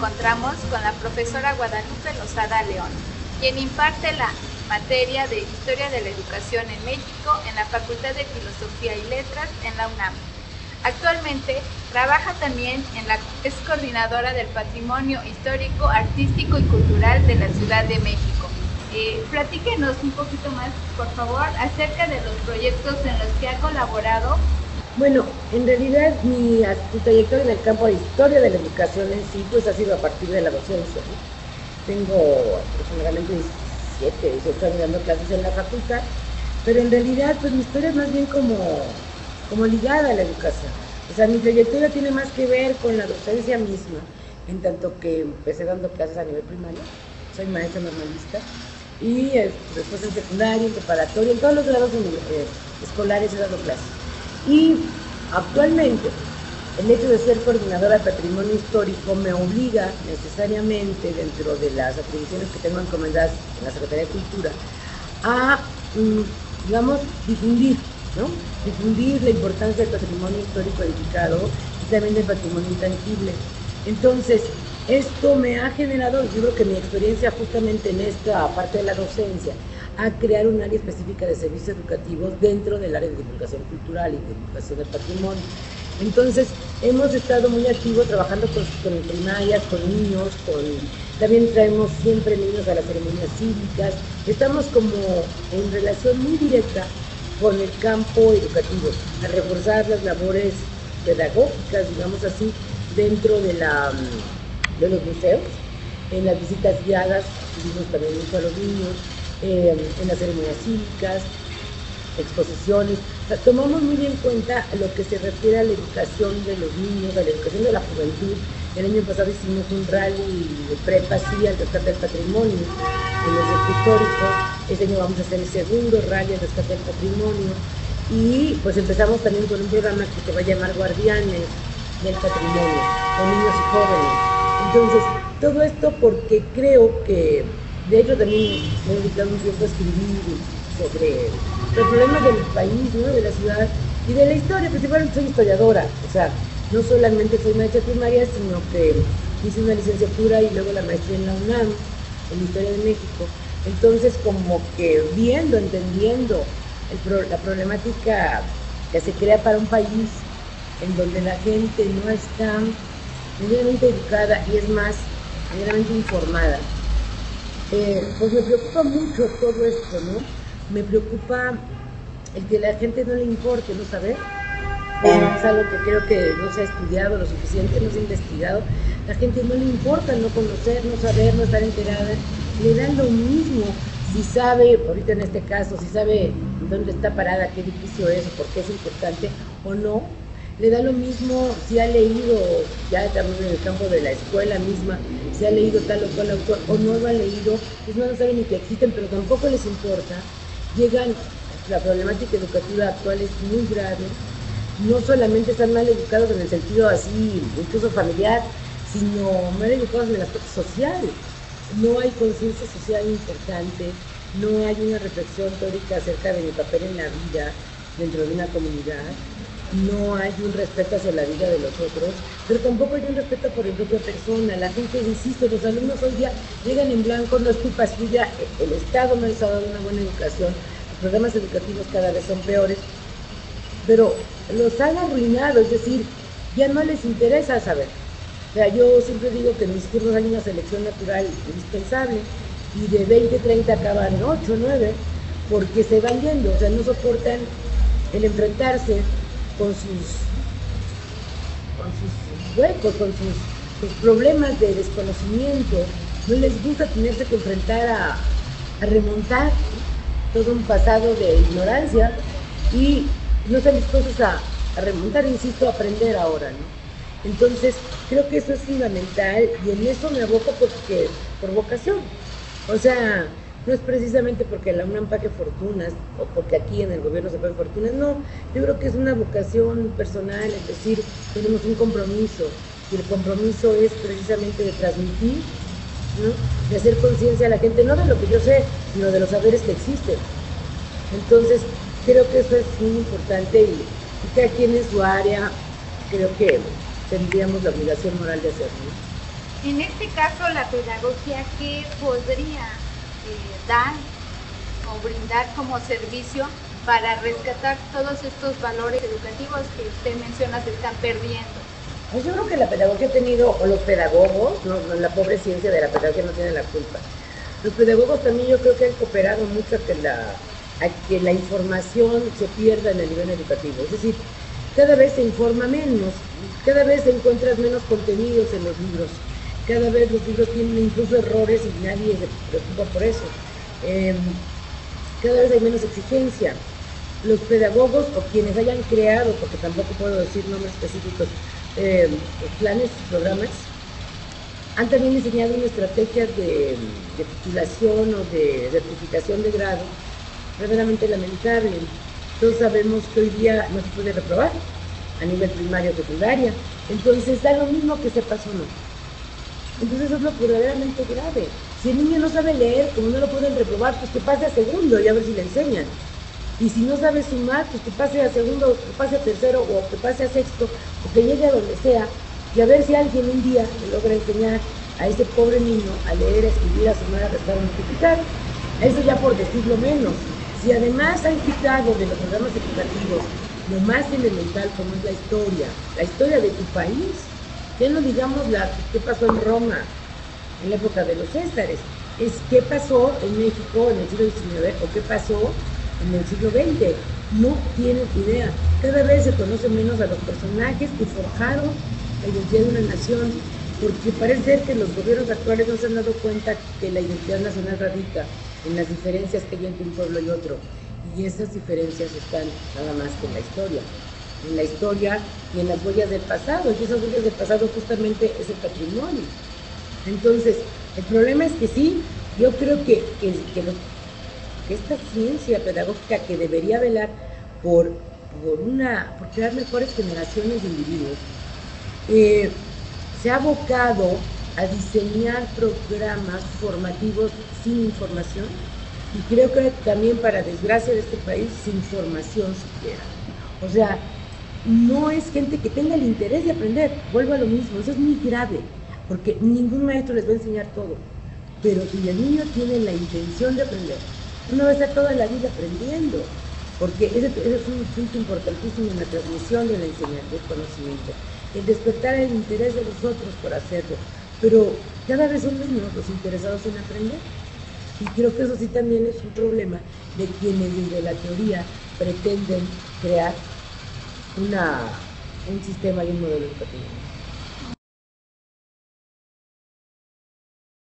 encontramos con la profesora Guadalupe Lozada León, quien imparte la materia de Historia de la Educación en México en la Facultad de Filosofía y Letras en la UNAM. Actualmente trabaja también es coordinadora del Patrimonio Histórico, Artístico y Cultural de la Ciudad de México. Platíquenos un poquito más, por favor, acerca de los proyectos en los que ha colaborado. Bueno, en realidad mi trayectoria en el campo de historia de la educación en sí, pues ha sido a partir de la docencia, ¿no? Tengo aproximadamente 17, 18 años dando clases en la facultad, pero en realidad pues mi historia es más bien como ligada a la educación. O sea, mi trayectoria tiene más que ver con la docencia misma, en tanto que empecé dando clases a nivel primario, soy maestra normalista, y después en secundaria, en preparatoria, en todos los grados escolares he dado clases. Y actualmente el hecho de ser coordinadora de patrimonio histórico me obliga necesariamente, dentro de las atribuciones que tengo encomendadas en la Secretaría de Cultura, a, digamos, difundir, ¿no? Difundir la importancia del patrimonio histórico edificado y también del patrimonio intangible. Entonces, esto me ha generado, yo creo que mi experiencia justamente en esta parte de la docencia, a crear un área específica de servicios educativos dentro del área de divulgación cultural y de divulgación del patrimonio. Entonces, hemos estado muy activos trabajando con primarias, con niños, también traemos siempre niños a las ceremonias cívicas. Estamos como en relación muy directa con el campo educativo, a reforzar las labores pedagógicas, digamos así, dentro de los museos, en las visitas guiadas, tuvimos también mucho a los niños, en las ceremonias cívicas, exposiciones. O sea, tomamos muy en cuenta lo que se refiere a la educación de los niños, a la educación de la juventud. El año pasado hicimos un rally de prepa, sí, al rescate del patrimonio en los centros históricos. Este año vamos a hacer el segundo rally al rescate del patrimonio. Y pues empezamos también con un programa que se va a llamar Guardianes del Patrimonio, con niños y jóvenes. Entonces, todo esto porque creo que, de hecho, también me he dedicado un tiempo a escribir sobre los problemas del país, ¿no? De la ciudad y de la historia. Principalmente soy historiadora, o sea, no solamente soy maestra primaria, sino que hice una licenciatura y luego la maestría en la UNAM, en Historia de México. Entonces, como que viendo, entendiendo la problemática que se crea para un país en donde la gente no está medianamente educada y es más, medianamente informada, pues me preocupa mucho todo esto, ¿no? Me preocupa el que a la gente no le importe no saber. Es algo que creo que no se ha estudiado lo suficiente, no se ha investigado. La gente no le importa no conocer, no saber, no estar enterada. Le dan lo mismo si sabe, ahorita en este caso, si sabe dónde está parada, qué edificio es o por qué es importante o no. Le da lo mismo si ha leído, ya también en el campo de la escuela misma, si ha leído tal o cual autor o no lo ha leído, pues no saben ni que existen, pero tampoco les importa. Llegan, la problemática educativa actual es muy grave, no solamente están mal educados en el sentido así, incluso familiar, sino mal educados en el aspecto social. No hay conciencia social importante, no hay una reflexión teórica acerca de mi papel en la vida dentro de una comunidad, no hay un respeto hacia la vida de los otros, pero tampoco hay un respeto por la propia persona. La gente, insisto, los alumnos hoy día llegan en blanco, no es culpa suya, el Estado no les ha dado una buena educación, los programas educativos cada vez son peores, pero los han arruinado, es decir, ya no les interesa saber. O sea, yo siempre digo que en mis cursos hay una selección natural indispensable y de 20, 30 acaban 8, 9, porque se van yendo, o sea, no soportan el enfrentarse con sus huecos, con sus problemas de desconocimiento. No les gusta tenerse que enfrentar a remontar todo un pasado de ignorancia y no están dispuestos a remontar, insisto, a aprender ahora, ¿no? Entonces, creo que eso es fundamental y en eso me aboco por vocación. O sea, no es precisamente porque la UNAM pague fortunas o porque aquí en el gobierno se paguen fortunas, no. Yo creo que es una vocación personal, es decir, tenemos un compromiso y el compromiso es precisamente de transmitir, ¿no? De hacer conciencia a la gente, no de lo que yo sé, sino de los saberes que existen. Entonces, creo que eso es muy importante y cada quien en su área, creo que tendríamos la obligación moral de hacerlo. En este caso, la pedagogía, ¿qué podría dar o brindar como servicio para rescatar todos estos valores educativos que usted menciona se están perdiendo? Pues yo creo que la pedagogía ha tenido, o los pedagogos, no, la pobre ciencia de la pedagogía no tiene la culpa. Los pedagogos también yo creo que han cooperado mucho a que la información se pierda en el nivel educativo. Es decir, cada vez se informa menos, cada vez encuentras menos contenidos en los libros, cada vez los libros tienen incluso errores y nadie se preocupa por eso. Cada vez hay menos exigencia. Los pedagogos o quienes hayan creado, porque tampoco puedo decir nombres específicos, planes, programas, han también diseñado una estrategia de titulación o de certificación de grado verdaderamente lamentable. Todos sabemos que hoy día no se puede reprobar a nivel primaria o secundaria, entonces da lo mismo que sepas o no. Entonces eso es lo verdaderamente grave. Si el niño no sabe leer, como no lo pueden reprobar, pues que pase a segundo y a ver si le enseñan. Y si no sabe sumar, pues que pase a segundo, que pase a tercero o que pase a sexto, o que llegue a donde sea, y a ver si alguien un día le logra enseñar a ese pobre niño a leer, a escribir, a sumar, a restar, a multiplicar. Eso ya por decirlo menos. Si además han quitado de los programas educativos lo más elemental como es la historia de tu país, ya no digamos qué pasó en Roma en la época de los Césares, es qué pasó en México en el siglo XIX o qué pasó en el siglo XX. No tienen idea. Cada vez se conoce menos a los personajes que forjaron la identidad de una nación, porque parece ser que los gobiernos actuales no se han dado cuenta que la identidad nacional radica en las diferencias que hay entre un pueblo y otro, y esas diferencias están nada más que en la historia y en las huellas del pasado, y esas huellas del pasado justamente es el patrimonio. Entonces, el problema es que sí, yo creo que esta ciencia pedagógica que debería velar por crear mejores generaciones de individuos, se ha abocado a diseñar programas formativos sin información, y creo que también, para desgracia de este país, sin formación siquiera. O sea, no es gente que tenga el interés de aprender, vuelvo a lo mismo, eso es muy grave, porque ningún maestro les va a enseñar todo, pero si el niño tiene la intención de aprender, uno va a estar toda la vida aprendiendo, porque ese es un punto importantísimo en la transmisión de la enseñanza del conocimiento, el despertar el interés de los otros por hacerlo, pero cada vez son menos los interesados en aprender, y creo que eso sí también es un problema de quienes desde la teoría pretenden crear un sistema y un modelo educativo.